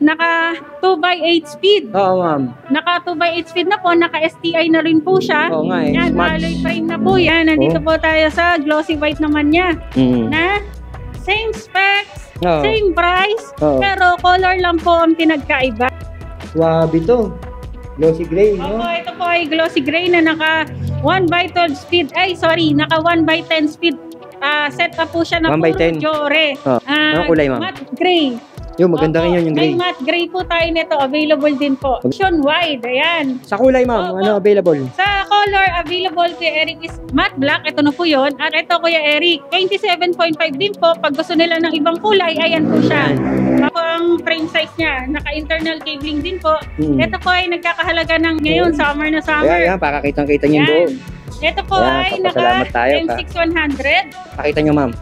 naka 2x8 speed. Oo, ma'am. Naka 2x8 speed na po, naka STI na rin po siya. Oo nga eh. Yan, Smart. alloy frame na po yan. Nandito po tayo sa glossy white naman niya. Na same specs, Oo. same price, Oo. pero color lang po ang pinagkaiba. Swabe to. Glossy gray, no? Opo, ito po ay glossy gray na naka 1x12 speed. Ay, sorry, naka 1x10 speed. Set up po siya na 1x10. puro Jore. Oh. Anong kulay, ma'am? Matte gray. Yung maganda Opo, rin yun, yung gray. May matte gray po tayo nito. Available din po. Nationwide. Ayan. Sa kulay, ma'am, Opo. ano available? Sa color available Kuya Eric is matte black. Ito na po yun. At ito Kuya Eric, 27.5 din po. Pag gusto nila ng ibang kulay, ayan po siya. Ako ang frame size niya. Naka-internal cabling din po. Ito po ay nagkakahalaga ng ngayon, summer na summer. Ayan, para kitang-kita niyo yung buo. Ito po Ayan, ay papasalamat tayo, naka M6100. Pakita niyo, ma'am.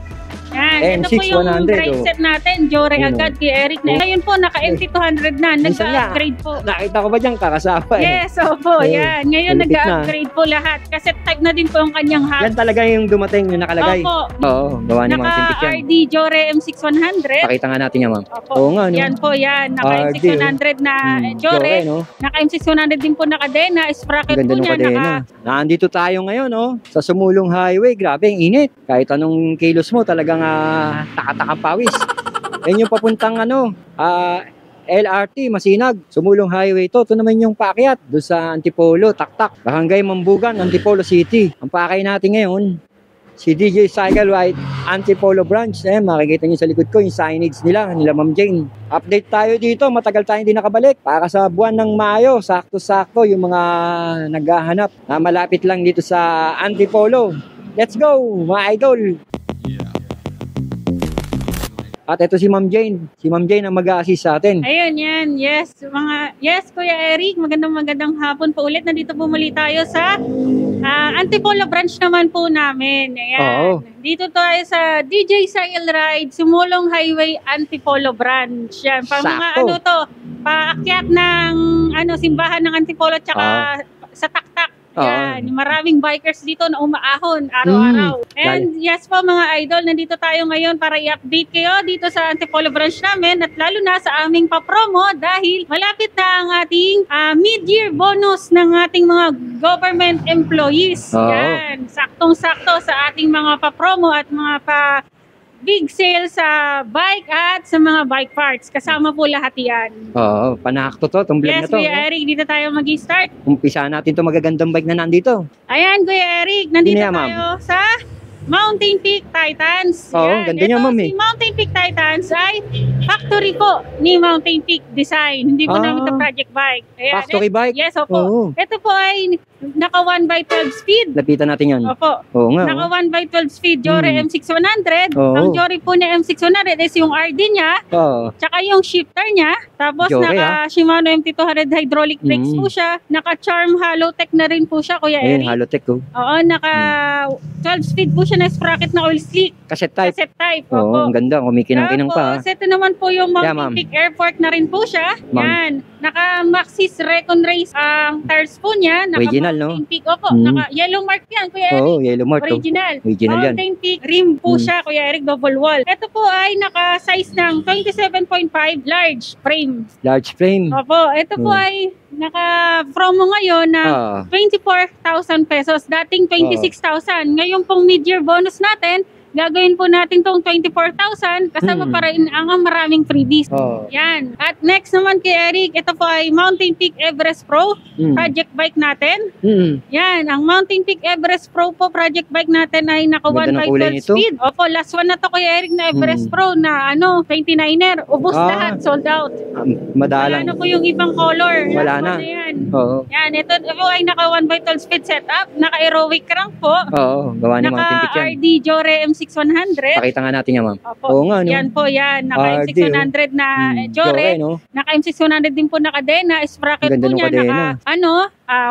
Yan, ito po yung M6100, brake set natin. Jore Yun, agad kay Eric. Ngayon po, naka MT200 na. Minsan nga, Nag-upgrade po. Nakita ko ba dyan, kakasapa eh. Yes, opo, Eh, yan. Ngayon malupit na. nag-upgrade po lahat. Kasi type na din po yung kanyang Yan hub. talaga yung dumating, yung nakalagay. Opo. Oo, gawa ni Ma'am Tintik yan. Naka-RD Jore M6100. Pakita nga natin yan, ma'am. Opo. Oo nga, no? Yan po, yan. RD, Naka-M6100 na Jore. no? Naka-M6100 din po na kadena. Sprocket Ang ganda po ng niya. kadena. Nandito tayo ngayon, no? Sa Sumulong Highway. Grabe, ang init. Kahit anong kilos mo, talagang takatakang pawis. Yan yung papuntang LRT, Masinag. Sumulong Highway to. Ito naman yung paakyat doon sa Antipolo, Taktak. Barangay Mambugan, Antipolo City. Ang pakay natin ngayon, si DJ Cycle White, Antipolo Branch. Makikita nyo sa likod ko yung signage nila Ma'am Jane. Update tayo dito, matagal tayo hindi nakabalik. Para sa buwan ng Mayo, sakto-sakto yung mga naghahanap na malapit lang dito sa Antipolo. Let's go, mga idol! At ito si Ma'am Jane. Si Ma'am Jane ang mag-a-assist sa atin. Ayun, yan. Yes, Kuya Eric. Magandang hapon po ulit. Nandito po muli tayo sa Antipolo branch naman po namin. Ayan. Oo. Dito tayo sa DJ Cycle Ride, Sumulong Highway, Antipolo branch. Yan. Pang mga Sakto. paakyat ng simbahan ng Antipolo tsaka sa Taktak. Yan, maraming bikers dito na umaahon araw-araw. And yes po mga idol, nandito tayo ngayon para i-update kayo dito sa Antipolo branch namin at lalo na sa aming papromo dahil malapit na ang ating mid-year bonus ng ating mga government employees. Yan, saktong-sakto sa ating mga papromo at mga big sale sa bike at sa mga bike parts. Kasama po lahat yan. Oo, panakto to, itong vlog Yes, na to. Kuya Eric, dito tayo mag-start. Umpisa natin to magagandang bike na nandito. Ayan, Kuya Eric, nandito Sino yan, ma'am? tayo sa Mountain Peak Titans. Oo, Yan, ganda niya, ito ma'am, si Mountain Peak Titans ay factory po ni Mountain Peak Design. Hindi po namin ito project bike. Ayan, Factory bike? Yes, opo. Oo. Ito po ay naka 1x12 speed. Lapitan natin yan. Opo. Oo nga. Naka 1x12 speed Jore M6100. Oo. Ang Jore po ni M6100 is yung RD niya, Oo. tsaka yung shifter niya. Tapos Jore, naka Shimano MT200 hydraulic brakes po siya. Naka Charm Halotech na rin po siya, Kuya Ayun, Eric. Halotech ko. Oo, naka 12 speed po siya na sprocket na oil slick. Cassette type. Cassette type. Oo, Opo. ang ganda. Kumikinang-kinang pa. Tapos, ito naman po yung Yeah, Mountain ma'am. Peak Airport na rin po siya. Ma'am. Yan. Naka Maxxis Recon Race ang tires po niya. Naka Original, no? Mountain Peak. Opo. Naka yellow mark yan, Kuya Eric. Oo, yellow mark to. Original. Original yan. Mountain Peak rim po siya, Kuya Eric, double wall. Ito po ay naka-size ng 27.5 large frame. Large frame. Opo, ito po ay naka-promo ngayon na 24,000 pesos. Dating 26,000. Ngayon pong mid-year bonus natin, gagawin po natin tong 24,000 kasama pa rin ang maraming freebies. Oo. Yan. At next naman kay Eric, ito po ay Mountain Peak Everest Pro project bike natin. Yan, ang Mountain Peak Everest Pro po project bike natin ay naka Ganda ng kulay 1x12 nito. speed. Opo, last one na to kay Eric na Everest Pro na 29er. Ubus lahat, sold out. Madalang. Wala na po yung ibang color. Wala Last na. one yan. Oo. Yan, ito po ay naka 1x12 speed setup, naka aerobic crank po. Oo, gawa ni Mountain Peak Naka yan. RD Jore M6100. Pakita nga natin yan, ma'am. Opo. Oo nga, no? Yan po yan. Naka RD, M6100 na Jore. no? Naka M6100 din po na kadena. Sprocket Ganda po ng niya. kadena. Naka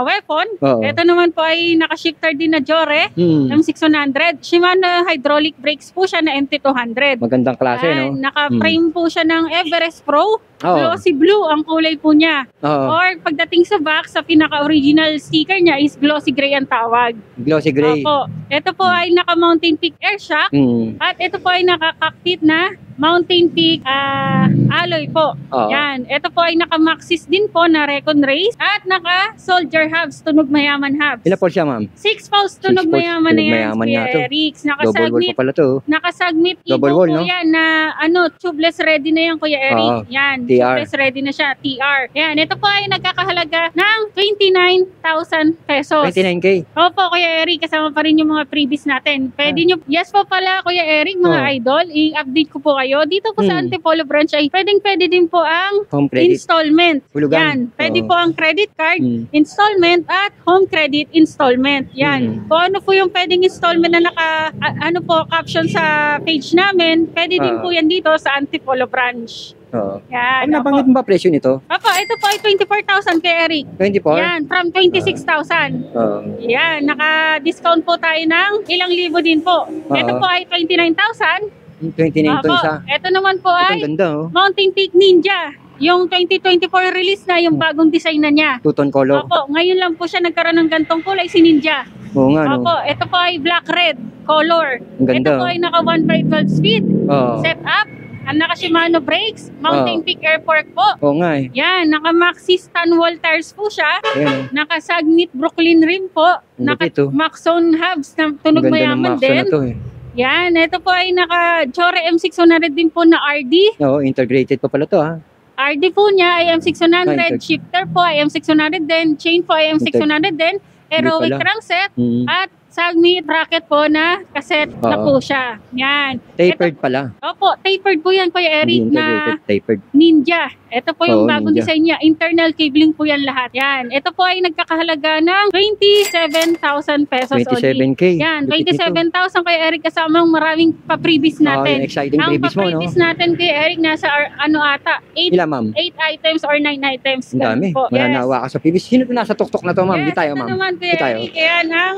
weapon. Oo. Ito naman po ay naka-shifter din na Jore. Hmm. M600. Shimano hydraulic brakes po siya na MT200. Magandang klase, no? Naka-frame po siya ng Everest Pro. Oo. Glossy blue ang kulay po niya. Oo. Or pagdating sa box, sa pinaka-original sticker niya is glossy gray ang tawag. Glossy gray. Opo. Ito po ay naka-Mountain Peak Air Shock. At ito po ay naka-cockpit na Mountain Peak alloy po. Oo. Yan. Ito po ay naka-Maxxis din po na Recon Race at naka-Soldier hubs, tunog mayaman hubs. Ilan po siya, ma'am? 6 pounds tunog 6 pounds, mayaman na tunog yan. mayaman Kuya na to. Eric. Double wall Nakasagmit. pa pala to. Nakasagmit Double Evo wall, po no? yan na tubeless ready na yan, Kuya Eric. Oo. Yan. TR. Tubeless ready na siya. TR. Yan. Ito po ay nagkakahalaga ng 29,000 pesos. 29K. Opo, Kuya Eric, kasama pa rin yung mga freebies natin. Pwede nyo, yes po pala, Kuya Eric, mga idol, i-update ko po kayo. Dito po sa Antipolo branch ay pwede din po ang Home credit. installment. Hulugan. Yan. Pwede Oo. po ang credit card, Mm. installment at home credit installment. Yan. Mm. Kung ano po yung pwedeng installment na caption sa page namin, pwede din po yan dito sa Antipolo branch. Oo. Yan. Ano nabanggit mo ba presyo nito? Opo, ito po ay 24,000 kay Eric. 24? Yan, from 26,000. Oo. Yan, naka-discount po tayo ng ilang libo din po. Ito po ay 29,000. 29 to isa. Ito naman po Ito ang ay ganda, oh. Mountain Peak Ninja. Yung 2024 release na, yung bagong design na niya. Two-tone color. Opo, ngayon lang po siya nagkaroon ng gantong kulay, si Ninja. Oo nga, no? Opo, ito po ay black-red color. Ang ganda, Ito po oh. ay naka 1.5 speed. Oo. Set up. Ang naka Shimano brakes. Mountain Oh. Peak Airport po. Oo nga, eh. Yan, naka Maxxis Tanwall tires po siya. Ayan, oh. Naka Sagnit Brooklyn rim po. Ang Naka lupit, oh. Maxon hubs na tunog Ang ganda ng mayaman Maxo na din. to, eh. Yan, ito po ay naka Chore M600 din po na RD. Oo, integrated pa pala to, ha? RD po niya ay M600, Ah, shifter po ay M600 din, chain po ay M600 din, aerobic pala. crankset, Mm. at Sagnit bracket po na cassette na Oo. po siya. Yan. Tapered pala. Opo, tapered po yan, Kuya Eric, Hindi na integrated, tapered. Ninja. Ito po yung Oo, bagong Ninja. design niya. Internal cabling po yan lahat. Yan. Ito po ay nagkakahalaga ng 27,000 pesos only. 27K. Yan, Lupit nito. 27,000 kay Eric kasamang maraming pa-previous Oo, natin. yung exciting Ang previous mo, no? pa-previous natin kay Eric nasa ata 8 Ilan, ma'am? items or 9 items. Ang dami. Ganun po. Mananawa ka sa previous. Sino to nasa tuktok na to, ma'am? Di tayo, ito ma'am. naman kay Di tayo. Eric. Yan ang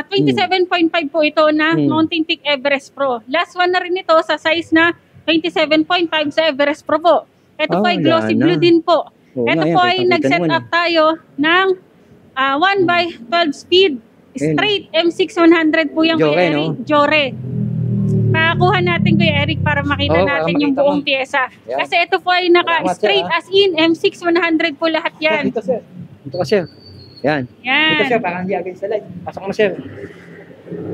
27.5 po ito na Mountain Peak Everest Pro. Last one na rin ito sa size na 27.5 sa Everest Pro po. Ito po ay glossy wala na. blue din po. Oo Ito nga, yan, po ay kitang-kita nag-set naman, up tayo ng 1x12 speed straight M6100 po yung Jore, kay Eric. no? Jore. Pakakuha natin kay Eric para makita Oo, natin para yung makita buong mo. pyesa. Yan. Kasi ito po ay naka-straight Salamat, as in M6100 po lahat yan. Dito, sir. Dito ka, sir. Yan. Dito, sir. Yan. Parang hindi against the light. Pasok mo, sir.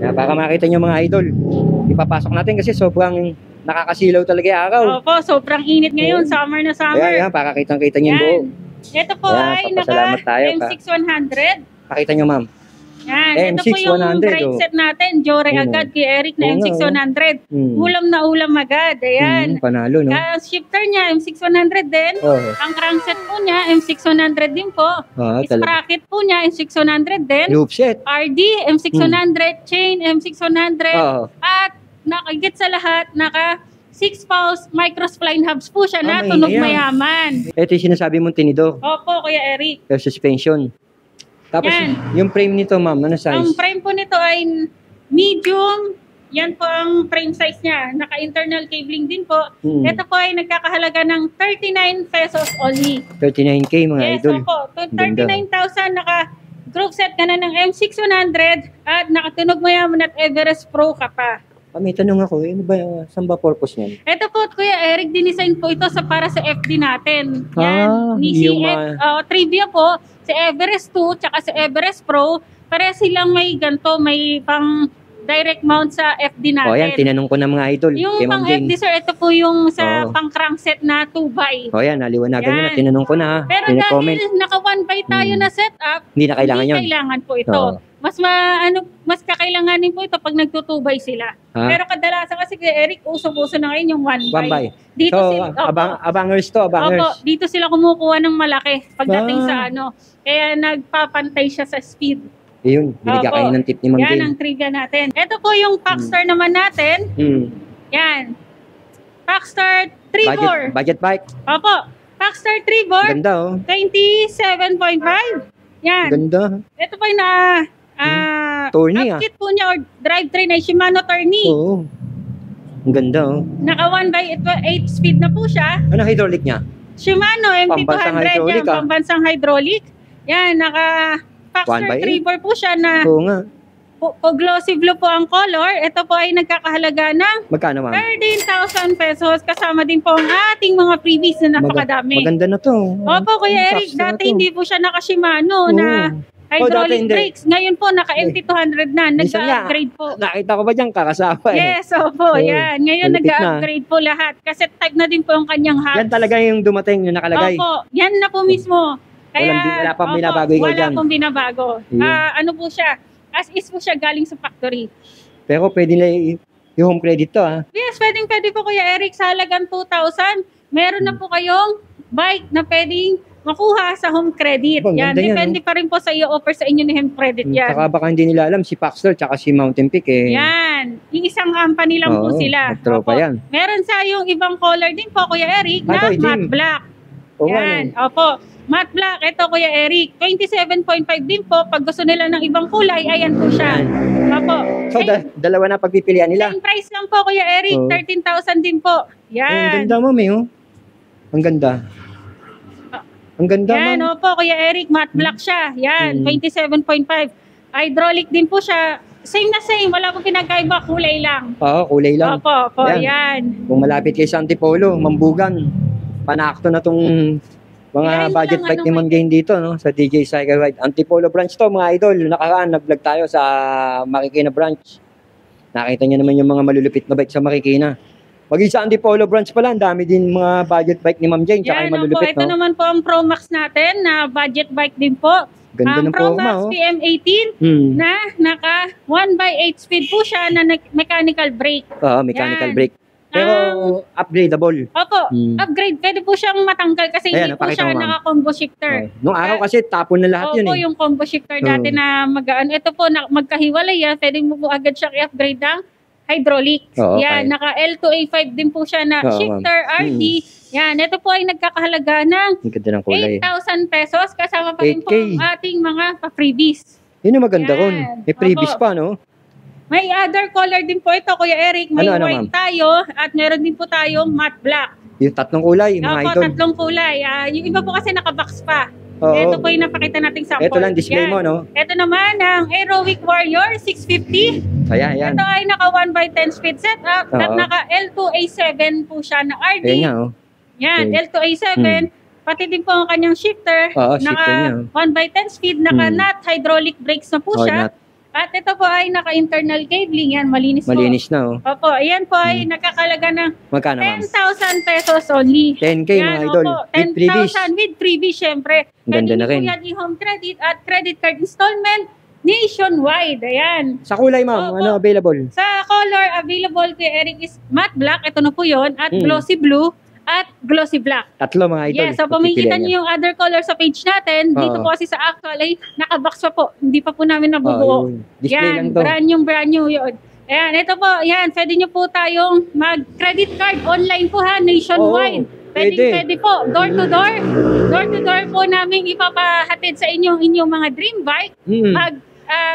Yan, para makita nyo mga idol. Ipapasok natin kasi sobrang nakakasilaw talaga yung araw. Opo, sobrang init ngayon. Summer na summer. Ayan, para kitang-kita nyo yung buo. Ito po Ayan, ay papasalamat tayo, naka-M6100. Pakita nyo, ma'am. Yan, ito po yung M6100, bright oh. set natin. Jore Yun, agad kay Eric na Oo nga, M6100. Ulam na ulam agad. Ayan. Panalo, no? Shifter niya, M6100 din. Oo. Ang crankset po niya, M600 din po. Talaga. Sprocket po niya, M600 din. Loop set. RD, M600. Chain, M600. Oo. At nakagit sa lahat, naka 6 pulse microspline hubs po siya na may tunog ayan. mayaman. Ito yung sinasabi mong tinidor. Opo, Kuya Eric. Yung suspension. Tapos, Yan. yung frame nito, ma'am, ano Ang size? frame po nito ay medium. Yan po ang frame size niya. Naka-internal cabling din po. Ito po ay nagkakahalaga ng 39 pesos only. 39K, mga Yes, idol. opo. 39,000 naka-group set ka na ng M6100 at nakatunog mayaman at Everest Pro ka pa. May tanong ako, ano ba, saan ba purpose niyan? Ito po, Kuya Eric, dinisign po ito para sa FD natin. Ah, Yan, ni yung trivia po, si Everest 2 tsaka si Everest Pro, pare silang may ganito, may pang direct mount sa FD natin. O yan, tinanong ko ng mga idol. Yung kay Ma'am pang Jane. FD, sir, ito po yung sa Oo. pang crankset na 2x. O yan, naliwanagan nyo na, Yan. tinanong ko na ha. Pero Comment. dahil naka 1x tayo na setup, Hindi na kailangan hindi yun. kailangan po ito. Oo. Mas kakailanganin po ito pag nagtutubay sila. Ha? Pero kadalasan kasi kay Eric, usong-uso na ngayon yung 1x. One by. Dito So, sila, opo. abangers to, abangers. Opo, dito sila kumukuha ng malaki pagdating Ah. sa ano. Kaya nagpapantay siya sa speed. Yun, binigyan Opo. kayo ng tip ni Ma'am Yan Jane. ang trivia natin. Ito po yung Packstar naman natin. Yan. Packstar Trevor. Budget bike. Opo. Packstar Trevor. Ganda oh. 27.5. Yan. Ganda. Ito po yung Tourney, ah. upkit po niya or drivetrain ay Shimano Tourney. Oo. Ang ganda oh. Naka 1x8 speed na po siya. Ano hydraulic niya? Shimano Pambansang MT200 hydraulic, yan, pambansang hydraulic. Yan, naka Packstar 1x8. Trevor po siya na Oo nga. Glossy blue po ang color. Ito po ay nagkakahalaga ng Magkano, ma'am? 13,000 pesos. Kasama din po ang ating mga freebies na napakadami. Maganda na to. Opo, Kuya Eric, Sakto na dati to. hindi po siya naka-Shimano Oo. na dati hydraulic hindi. brakes. Ngayon po, naka-MT200 na. Minsan nga, Nag-upgrade po. Nakita ko ba dyan, kakasama eh. Yes, opo, Oo. yan. Ngayon, Malupit na. nag-upgrade po lahat. Kasi type na din po yung kanyang Yan hubs. talaga yung dumating, yung nakalagay. Opo, yan na po mismo. Wala pang opo, binabago ikaw wala dyan. pong binabago. Yeah. Ano po siya? As is po siya galing sa factory. Pero pwede na yung home credit to, ha? Yes, pwede po Kuya Eric sa halagang 2,000. Meron na po kayong bike na pwedeng makuha sa home credit. Ang Yan, ganda yan, depende pa rin po sa iyo offer sa inyo ni home credit yan. Saka baka hindi nila alam, si Paxtor tsaka si Mountain Peak eh. Yan, yung isang company lang po Oo, sila. magtropa Opo. yan. Meron sa yung ibang color din po Kuya Eric na Ito, itim. matte black. Oo, Yan, ano? opo. Matte black, ito Kuya Eric. 27.5 din po. Pag gusto nila ng ibang kulay, ayan po siya. Opo. So, dalawa na pagpipilian nila. Same price lang po Kuya Eric. Oo. 13,000 din po. Eh, ang Yan. ganda, ma'am, eh, oh. Ang ganda. Ang ganda, Yan, ma'am. opo, Kuya Eric, matte black siya. Yan, 27.5. Hydraulic din po siya. Same na same, wala pong pinagkaiba, kulay lang. Oo, kulay lang. Opo, opo, Yan. yan. Kung malapit kay sa Antipolo, Mambugan, panakto na tong mga Kailan mo budget lang, bike ano, ni Ma'am Jane dito, no? Sa DJ Cycle Ride. Antipolo branch to, mga idol. Nakaraan, nag-vlog tayo sa Marikina branch. Nakita niyo naman yung mga malulupit na bike sa Marikina. Maging sa Antipolo branch pala, ang dami din mga budget bike ni Ma'am Jane, tsaka Yan, yung opo, malulupit, ito no? naman po ang Pro Max natin na budget bike din po. Ganda Ang ng Pro forma, Max oh. PM18 na naka 1/8 speed po siya na mechanical brake. Oo, mechanical Yan. brake. Pero upgradable. Opo, Hmm. upgrade. Pwede po siyang matanggal kasi Ayan, hindi po napakita siya mo, ma'am. naka-combo shifter. Nung araw kasi, tapon na lahat Opo, yun eh. yung combo shifter dati na magaan. Ito po, magkahiwalay yan. Pwede mo po agad siyang i-upgrade ng hydraulic. Oo, Yan, okay. naka L2A5 din po siya na Oo, shifter, ma'am. RD. Yan, ito po ay nagkakahalaga ng Ang ganda ng kulay. 8,000 pesos. Kasama pa rin po 8K. ang ating mga pa-freebies. Yun yung maganda Yan. ron. May previous Opo. pa, no? May other color din po ito, Kuya Eric. May Ano, white ma'am? tayo at meron din po tayong matte black. Yung tatlong kulay, mga Opo, idol. tatlong kulay. Yung iba po kasi nakabox pa. Oo. Ito po yung napakita nating sample. Ito lang display Yan. mo, no? Ito naman ang Aerowick Warrior 650. Ayan, ayan. Ito ay naka 1/10 speed setup at Oo. naka L2A7 po siya na RD. Ayan nga, oh. Yan, Okay. L2A7. Pati din po ang kanyang shifter. Oo, shifter naka niya, oh. 1/10 speed, naka nut hydraulic brakes na po Oh, siya. nut. At ito po ay naka internal cabling. Yan, malinis, Malinis na, oh. po. Opo, ayan po ay nakakalaga ng Magkano, ma'am? 10,000 pesos only. 10K, mga Yan, idol. opo, With previous. 10,000 with freebies, syempre. Ang ganda Pwede na niyo rin. po yan i-home credit at credit card installment nationwide. Ayan. Sa kulay, ma'am, Opo. ano available? Sa color available kay Eric is matte black. Ito na po yun. At Mm. glossy blue at glossy black. Tatlo, mga idol. Yes, so kung makikita Pagpipilian niyo yung other color sa page natin, dito Oo. po kasi sa actual ay nakabox pa po. Hindi pa po namin niya. nabubuo. yun. Display lang Yan, to. brand new yun. Ayan, ito po, yan, pwede nyo po tayong mag-credit card online po ha, nationwide. Oo, Pwede, pwede. pwede po, door to door. Door to door po namin ipapahatid sa inyong mga dream bike.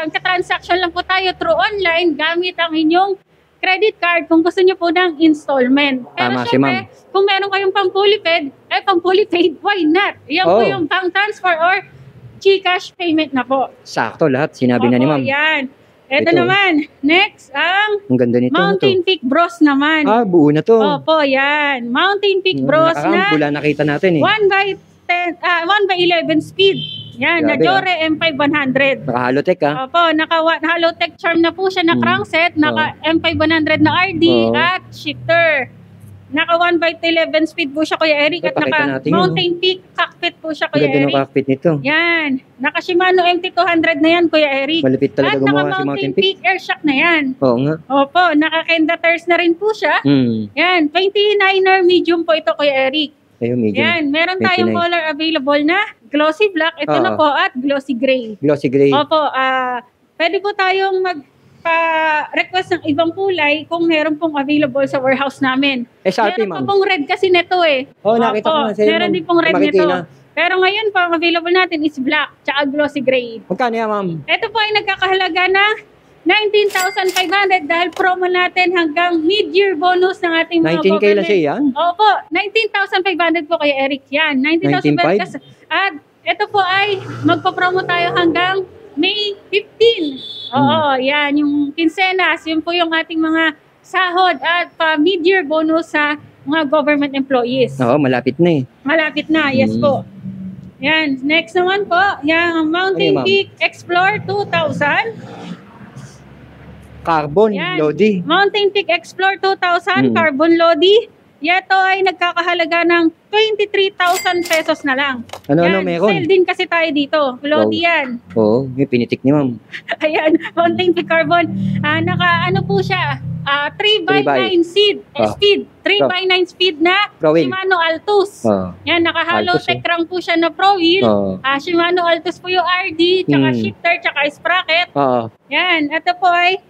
Ka-transaction lang po tayo through online gamit ang inyong credit card kung gusto nyo po ng installment. Pero Tama si syempre, kung meron kayong pang-fully paid, why not? Yan po Oo. yung pang-transfer or GCash payment na po. Sakto lahat, sinabi na ni Opo, ma'am. yan. Ito Ito. naman. Next, ang Ang ganda nito. Mountain Peak Bros naman. Buo na to. Opo, yan. Mountain Peak Bros na Pula nakita natin eh. 1/11 speed. Yan, na Grabe, Jore M5100. Naka-halotech, ha? Opo, naka-Halotech charm na po siya na crankset, naka M5100 na RD Oo. at shifter. Naka 1/11 speed po siya, Kuya Eric, at Pakita naka natin yun, Mountain Peak cockpit po siya, Ang Kuya ganda ng Eric. cockpit nito. Yan, naka Shimano MT200 na yan, Kuya Eric. Malupit talaga At gumawa naka si Mountain Peak. Air shock na yan. Oo nga. Opo, naka-Kenda tires na rin po siya. Yan, 29er medium po ito, Kuya Eric. Ayun, medium. Yan, meron tayong 29. color available na glossy black, ito na Oo. po, at glossy gray. Glossy gray. Opo, pwede po tayong magpa-request ng ibang kulay kung meron pong available sa warehouse namin. SRP, Meron pa ma'am. pong red kasi neto eh. Oo, nakita ko Opo, na sa'yo, meron ma'am. din pong red Marikina. nito. Pero ngayon po, ang available natin is black, tsaka glossy gray. Magkano yan, ma'am? Ito po ay nagkakahalaga na 19,500 dahil promo natin hanggang mid-year bonus ng ating mga 19K lang siya yan? Opo, 19,500 po kay Eric yan. 19,500 19,500? kasi. At ito po ay magpa-promo tayo hanggang May 15. Oo, yan. Yung quincenas, yun po yung ating mga sahod at mid-year bonus sa mga government employees. Oo, malapit na eh. Malapit na, yes po. Yan. Next naman po, yung Mountain Ano yun, ma'am? Peak Explore 2000. Carbon, Yan. Lodi. Mountain Peak Explore 2000, Carbon Lodi. Yato ay nagkakahalaga ng 23,000 pesos na lang. Ano-ano Yan, meron? sale din kasi tayo dito. Lodi yan. Oo, may pinitik ni ma'am. Ayan, Mountain Peak Carbon. Ano po siya? 3x9 speed. 3x9 speed na Pro wheel. Shimano Altus. Yan, naka-hollow Altus, tech rank po siya na Pro Wheel. Shimano Altus po yung RD, tsaka shifter, tsaka sprocket. Oo. Yan, ito po ay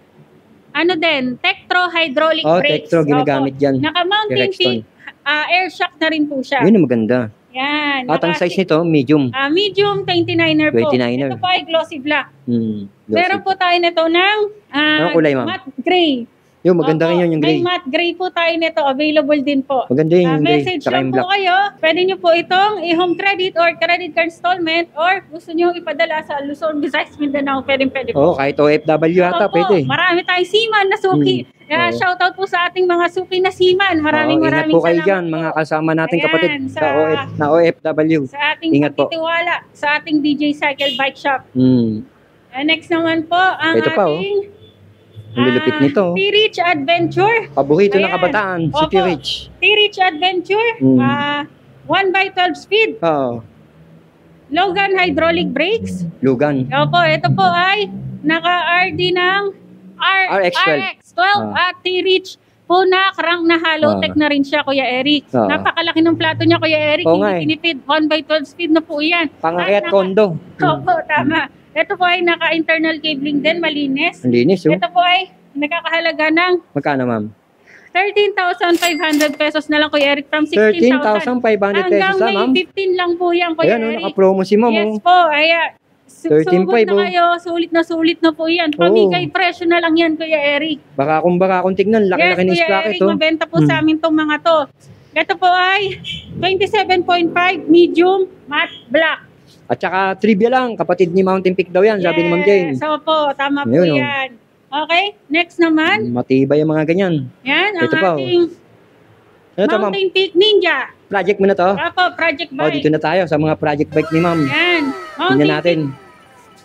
Tektro hydraulic brakes. Tektro, ginagamit yan. Naka-Mountain Rexton. Peak, air shock na rin po siya. Yun ang maganda. Yan. At ang size nito, medium. Medium 29er po. 29er. Ito po ay glossy black. Glossy. Meron po tayo nito ng Anong kulay, ma'am? matte gray. Yung maganda rin yun, yung gray. May matte gray po tayo nito. Available din po. Maganda yun, yung gray. Message Tsaka lang yung po black. kayo. Pwede nyo po itong i-home credit or credit card installment or gusto nyo ipadala sa Luzon, Visayas, Mindanao. Pwede po. Oo, kahit OFW ata, Opo, pwede. marami tayong seaman na suki. Kaya Oo. shoutout po sa ating mga suki na seaman. Maraming Ingat po kayo salamat dyan, mga kasama nating Ayan, kapatid na OFW. sa ating Ingat po. pagtitiwala sa ating DJ Cycle Bike Shop. Next naman po, ang Ito pa, ating Ang lulupit nito. T-Reach Adventure. Paborito ng Ayan. kabataan, si Opo. T-Rich. T-Reach Adventure. 1x12 speed. Oo, Logan hydraulic brakes. Lugan. Opo, ito po ay naka-RD ng RX12. RX12 at T-Reach po na crank na hollow tech na rin siya, Kuya Eric. Napakalaki ng plato niya, Kuya Eric. Oo nga Hindi tinipid. 1x12 speed na po yan. Pangakyat kondo. Opo, tama. Ito po ay naka-internal cabling din, malinis. Ang linis, oh. Ito po ay nakakahalaga ng Magkano, ma'am? 13,500 pesos na lang, Kuya Eric, from 16,000. 13,500 pesos Hanggang lang, ma'am. May 15 lang po yan, Kuya Ayan, Eric. naka-promo si ma'am, Yes oh. po, ay 13.5, sugod na oh. kayo, sulit na po yan. Pamigay presyo na lang yan, Kuya Eric. Baka kung tignan, laki-laki ng Kuya sprocket, Eric, oh. mabenta po sa amin tong mga to. Ito po ay 27.5 medium matte black. At saka trivia lang, kapatid ni Mountain Peak daw yan, sabi ni Ma'am Jane. So po, tama po Ayun, oh. yan. Okay, next naman. Matibay yung mga ganyan. Yan, ang Ito pa, oh. ating Ano to, ma'am? Mountain Peak Ninja. Project mo na to? Opo, project bike. Dito na tayo sa mga project bike ni ma'am. Yan. Tingnan natin.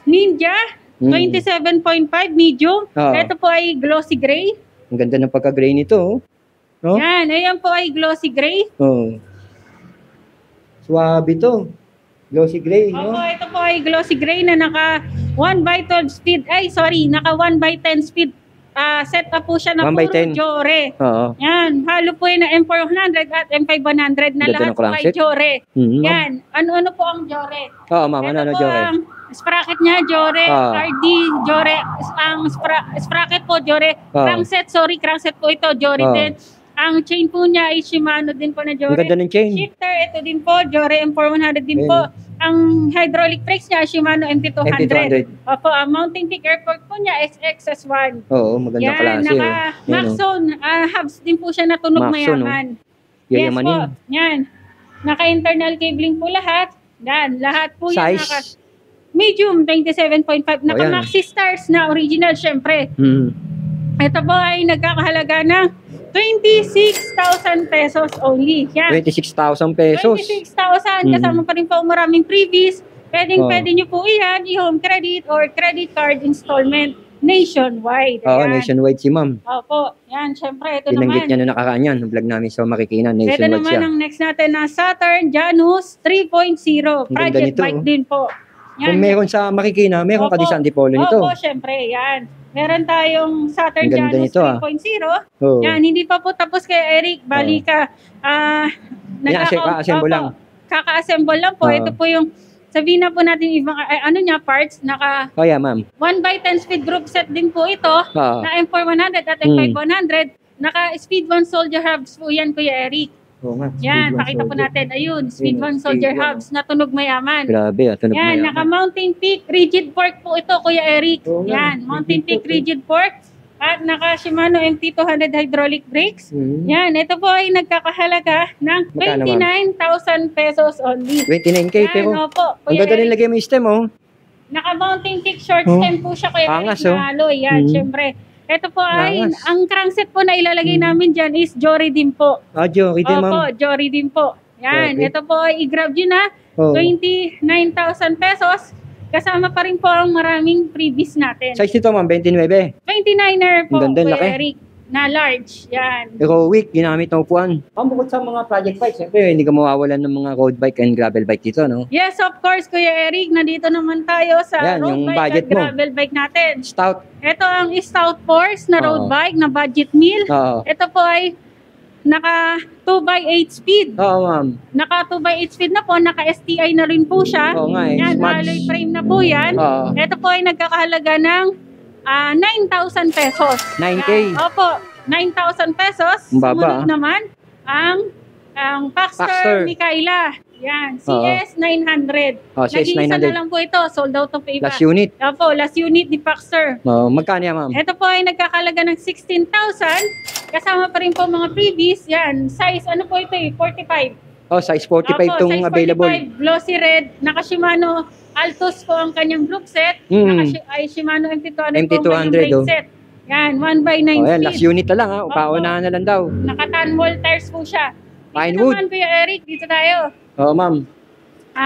Ninja, 27.5 medium. Oo. Ito po ay glossy gray. Ang ganda ng pagka-gray nito, oh. No? Yan, ayan po ay glossy gray. Oh. Suwabe to. Glossy gray, no? Opo, ito po ay glossy gray na naka 1x12 speed. Ay, sorry, naka 1x10 speed. Set up po siya na 1x10. puro Jore. Oo. Yan, halo po yun na M400 at M5100 na Ganda lahat ng po ay crankset. Jore. Mhm, ma'am. Yan, ano po ang Jore? Oo, ma'am. Ano, Ito po Jory? ang sprocket niya, Jore. Ah. RD, Jore. Ang sprocket po, Jore. Ah. Crankset po ito, Jore Ah. din. Ang chain po niya ay Shimano din po na Ang Jore. ganda ng chain. Shifter, ito din po, Jore M4100 din Ayun. po. Ang hydraulic brakes niya, Shimano MT200. MT200. Opo, ang Mountain Peak Airport po niya, SXS1. Oo, magandang klase. Naka oh. Yan, oh. Maxon, hubs din po siya na tunog Maxon, mayaman. Yayamanin. Yes po, yan. Naka-internal cabling po lahat. Yan, lahat po yan. Size. Medium, 27.5. yan. Naka-Maxi Stars na original, syempre. Ito po ay nagkakahalaga ng 26,000 pesos only. Yan. 26,000 pesos. 26,000. Kasama pa rin po maraming freebies. Pwede nyo po yan, i-home credit or credit card installment nationwide. Oo, Ayan. nationwide si ma'am. Opo, yan, syempre, ito Binanggit naman. niya na nakaraan yan. Ang vlog namin sa Marikina, Ito nationwide naman siya. ang next natin na Saturn Janus 3.0. Ang ganda Project nito, bike oh. din po. Kung meron sa Marikina, meron ka Opo. din sa Antipolo nito. Opo, syempre, yan. Meron tayong Saturn Ang ganda Janus nito, 3.0. Oo. Yan, hindi pa po tapos kay Eric. Bali ka, Ina-assemble lang. Kaka-assemble lang po. Oo. Ito po yung, sabihin na po natin ibang, parts, naka Oh, yeah, ma'am. 1x10 speed group set din po ito, Oo. na M400 at M5100. Naka Speed 1 Soldier Hubs po yan, Kuya Eric. Oo nga. Yan, Speed pakita one po soldier. natin. Ayun, Speed 1 Ayun, Soldier Speed one. Hubs na tunog mayaman. Grabe, tunog Yan, mayaman. naka Mountain Peak Rigid Fork po ito, Kuya Eric. Oo nga, Yan, Mountain rigid Peak fork, Rigid Fork. At naka Shimano MT200 hydraulic brakes. Yan, ito po ay nagkakahalaga ng Magkano, ma'am? 29,000 pesos only. 29K, Yan, pero opo. ang Kuya ganda Eric. nilagay mo yung stem, oh. Naka-mountain kick short Oh. stem po siya, Kuya Angas, Eric, oh. na alloy. Yan, Mhm. syempre. Ito po ay, Angas. ang crankset po na ilalagay Mhm. namin dyan is Jory din po. Jory din, Opo, ma'am. Jory din po. Yan, Okay. ito po ay i-grab nyo na. Oh. 29,000 pesos. Kasama pa rin po ang maraming freebies natin. Size nito, ma'am, 29. 29er po, Ang ganda, Kuya laki. Eric, na large. Yan. Eco week, ginamit na upuan. Bukod sa mga project bike, siyempre, hindi ka mawawalan ng mga road bike and gravel bike dito, no? Yes, of course, Kuya Eric. Nandito naman tayo sa Yan, road yung bike budget at mo. gravel bike natin. Stout. Ito ang Stout Force na road Oo. bike na budget meal. Oo. Ito po ay naka 2x8 speed. Oo, ma'am. Naka 2x8 speed na po, naka STI na rin po siya. Oo nga eh. Yan, Smart. alloy frame na po yan. Oo. Ito po ay nagkakahalaga ng 9,000 pesos. 9K. Yan. Opo, 9,000 pesos. Ang baba, Sumunod naman ang Paxter. Paxter Mikaela. Yan, CS 900. Oh, CS Nag-iisa 900. na lang po ito, sold out of iba. Last unit. Opo, last unit ni Paxter. Magkano yan, ma'am? Ito po ay nagkakalaga ng 16,000. Kasama pa rin po mga freebies. Yan, size ano po ito eh, 45. Size 45 Opo, itong size available. 45, glossy red. Naka Shimano Altos po ang kanyang group set. Mm. Ay Shimano MT200 MT200, po ang kanyang brake oh. set. Yan, 1x9 Yan, last speed. unit na lang, ha? Opo. Paunahan na lang daw. Naka-tan wall tires po siya. Dito Pinewood. naman, Kuya Eric, dito tayo. Oo, ma'am.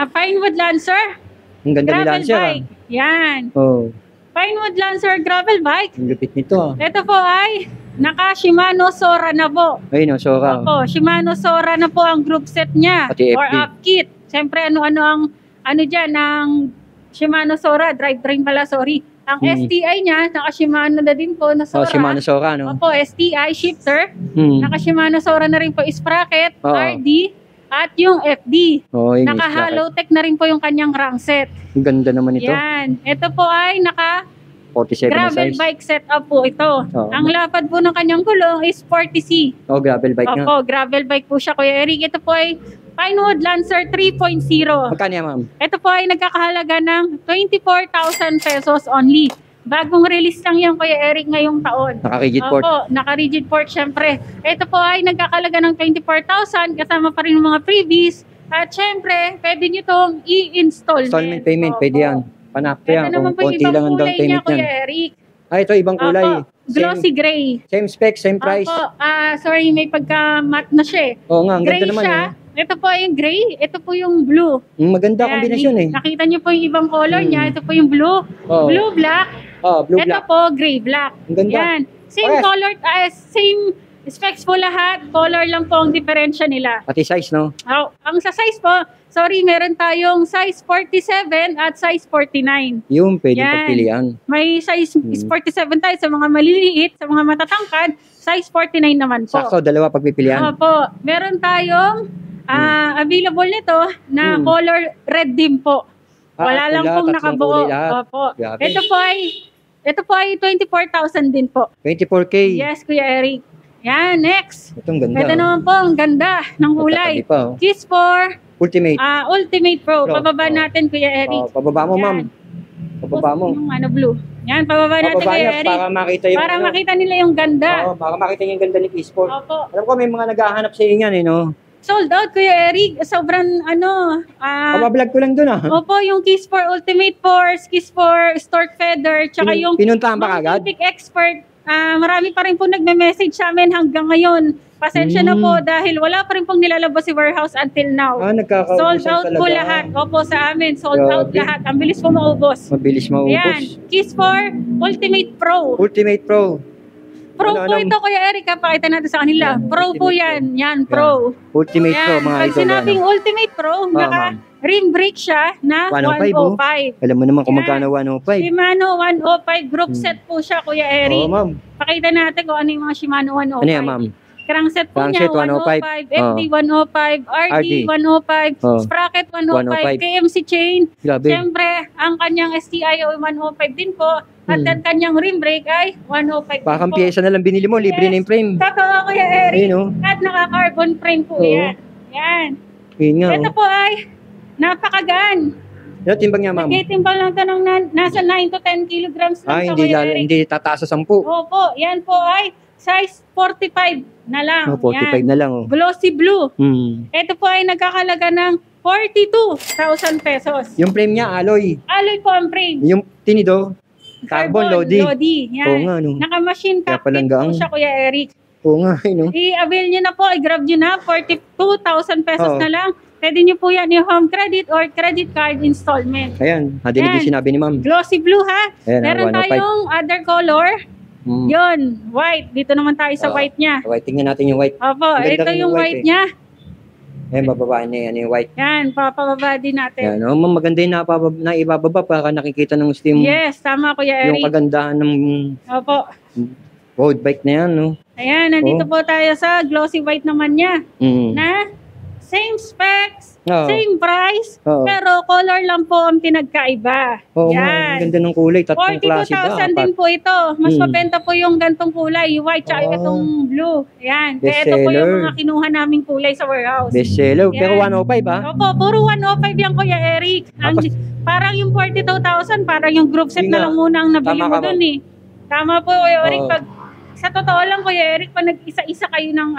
Pinewood Lancer, Ang ganda ni gravel Lancer, ha? bike. Yan. Oh, Pinewood Lancer gravel bike. ang lupit nito, ha? Ito po ay naka Shimano Sora na po. Ayun, Sora. Opo, Shimano Sora na po ang group set niya. Pati Or FD. up kit. Siyempre, ano-ano ang, ano dyan, ang Shimano Sora, drivetrain pala, sorry. Ang STI niya, naka Shimano na din po na Sora. Shimano Sora, no? Opo, STI shifter. Hmm. Naka Shimano Sora na rin po sprocket, Oo. RD, at yung FD. Yung Naka is hollow tech na rin po yung kanyang crankset. Ang ganda naman ito. Yan. Ito po ay naka 47 na gravel size. bike setup po ito. Oo. Ang lapad po ng kanyang gulong is 40C. Gravel bike nga. Opo, gravel bike po siya, Kuya Eric. Ito po ay Pinewood Lancer 3.0. Magkano yan, ma'am? Ito po ay nagkakahalaga ng 24,000 pesos only. Bagong release lang yan, Kuya Eric, ngayong taon. Naka-rigid port. Opo, naka-rigid port syempre. Ito po ay nagkakalaga ng 24,000 kasama pa rin ng mga freebies. At syempre, pwede nyo itong i-install. Installment payment, pwede yan. Panakto yan. Ito naman Kung po yung konti ibang lang ang down kulay niya, payment Kuya yan. Eric. Ito, ibang kulay. Opo, glossy gray. Same spec, same price. Opo, sorry, may pagka-matte na siya eh. Oo nga, ang Gray ganda naman. siya. Eh. Ito po yung gray, ito po yung blue. Maganda Ayan, kombinasyon eh. Nakita niyo po yung ibang color niya. Ito po yung blue. Oo. Blue black. Blue Ito black. po gray black. Ang ganda. Yan. Same Parehas. color, same specs po lahat. Color lang po ang diferensya nila. Pati size, no? Ang sa size po, sorry, meron tayong size 47 at size 49. Yung pwede Yan. pagpilian. May size is 47 tayo sa mga maliliit, sa mga matatangkad. Size 49 naman po. Sakto, dalawa pagpipilian. Opo. Meron tayong available nito na color red din po. Wala lang pula, pong tatlong nakabuo. kulay lahat. Opo. Grabe. Ito po ay 24,000 din po. 24K. Yes, Kuya Eric. Yan, next. Itong ganda. Ito naman po, ang ganda ng kulay. Magkatabi pa, oh. Kiss for Ultimate. Ultimate Pro. Pro. Pababa natin, Kuya Eric. Pababa mo, ma'am. Yan. Pababa mo. Yung blue. Yan, pababa natin, Pababa Kuya niya Eric. para makita yung Para makita nila yung ganda. para makita niya yung ganda ni Kisport. Opo. Alam ko may mga naghahanap sa inyo yan, eh, no? Sold out, Kuya Eric. Sobrang, Pabablog ko lang dun, ah. Opo, yung Kiss for Ultimate Force, Kiss for Stork Feather, tsaka yung Pinuntahan pa kagad? Mountain Peak Expert. Marami pa rin po nagme-message sa amin hanggang ngayon. Pasensya na po dahil wala pa rin pong nilalabas si warehouse until now. Nagkakaubusan Sold out talaga. po lahat. Opo, sa amin. Sold out Grabe. lahat. Ang bilis po maubos. Mabilis maubos. Ayan. Kiss for Ultimate Pro. Ultimate Pro. Pro po Ano-anong- ito, Kuya Eric. Pakita natin sa kanila. Yan, Pro po Ultimate yan. Yan, Pro. Ultimate Pro, Yan. mga Pag idol. sinabing yan. Ultimate Pro, naka ma'am. rim brake siya na 105, oh. 105. Alam mo naman kung Yan. magkano 105. Shimano 105 group set po siya, Kuya Eric. Oo, ma'am. Pakita natin kung ano yung mga Shimano 105. Ano yan, ma'am? Crankset po Crankset, niya, 105, FD 105, RD 105, Oh. Sprocket 105, 105. KMC chain. Grabe. Siyempre, ang kanyang STI ay 105 din po. At ang kanyang rim brake ay 105 Baka din po. piyesa na lang binili mo, libre Yes. na yung frame. Totoo, Kuya Eric. Ayun, oh. At naka-carbon frame po Oo. yan. Yan. Yun nga, Ito oh. po ay napakagaan. Ano timbang niya, ma'am? Nagtitimbang lang ito ng nasa 9 to 10 kilograms lang sa Hindi, Kuya Eric. hindi tataas sa 10. Opo, yan po ay size 45 na lang. 45 Yan. na lang, oh. Glossy blue. Hmm. Ito po ay nagkakalaga ng 42,000 pesos. Yung frame niya, alloy. Alloy po ang frame. Yung tinidor, carbon Lodi. Yan. Oo nga, no. Naka-machine Kaya cockpit palang po gaang. siya, Kuya Eric. Oo nga, no. I-avail nyo na po, i-grab nyo na, 42,000 pesos Oo. na lang. Pwede nyo po yan yung home credit or credit card installment. Ayan, nadinig yung Yan. sinabi ni ma'am. Glossy blue ha. Ayan, Meron 105. tayong other color. Mm. Yun, white. Dito naman tayo sa Oo. white niya. Okay, tingnan natin yung white. Opo, Maganda ito rin yung yung white white niya. Ayan, bababa niya yan yung white. Yan, papababa din natin. Ayan, oh, ma'am, maganda yung na ibababa para nakikita ng steam. Yes, tama Kuya Yung Eric. kagandahan ng Opo. road bike na yan, no. Ayan, nandito Oh. po tayo sa glossy white naman niya. Mm. Na same specs, Oo. same price, Oo. pero color lang po ang pinagkaiba. Oo nga, ang Yan. ganda ng kulay, tatlong klase ba? 42,000 din po ito. Mas Mm. mabenta po yung gantong kulay, yung white tsaka Oh. itong blue. Yan. Kaya Best ito po yung seller. mga kinuha naming kulay sa warehouse. Best seller, pero Yan. 105 ba? Opo, puro 105 yan Kuya Eric. Parang yung 42,000, parang yung group set Yun na nga. lang muna ang nabili Tama mo ka, dun eh. Tama po Kuya Eric, Oo. pag sa totoo lang Kuya Eric, pag nag-isa-isa kayo ng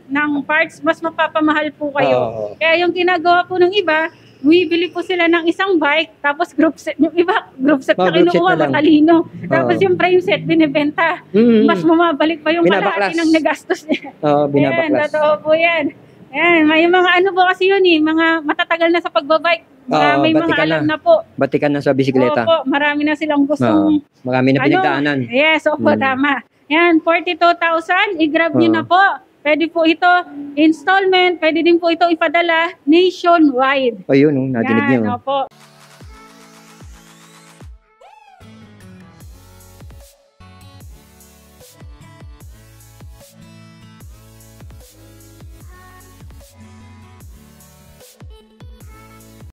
ng parts, mas mapapamahal po kayo. Oo. Kaya yung ginagawa po ng iba, bumibili po sila ng isang bike, tapos group set, yung iba, group set na Group set kinuha, na lang. matalino. Tapos Oo. yung frame set, binibenta. Mm. Mas bumabalik pa yung Binabaklas. kalahati ng nagastos niya. Oo, Ayan, binabaklas. totoo po yan. Ayan, may mga ano po kasi yun eh, mga matatagal na sa pagbabike. Oo, May mga batikan alam na. na po. Batikan na sa bisikleta. Opo, marami na silang gustong Marami na pinagdaanan. Yes, opo, Mm. tama. Yan, 42,000, i-grab nyo Oo. na po. Pwede po ito installment, pwede din po ito ipadala nationwide. Ayun, nadinig Yan, niyo. opo.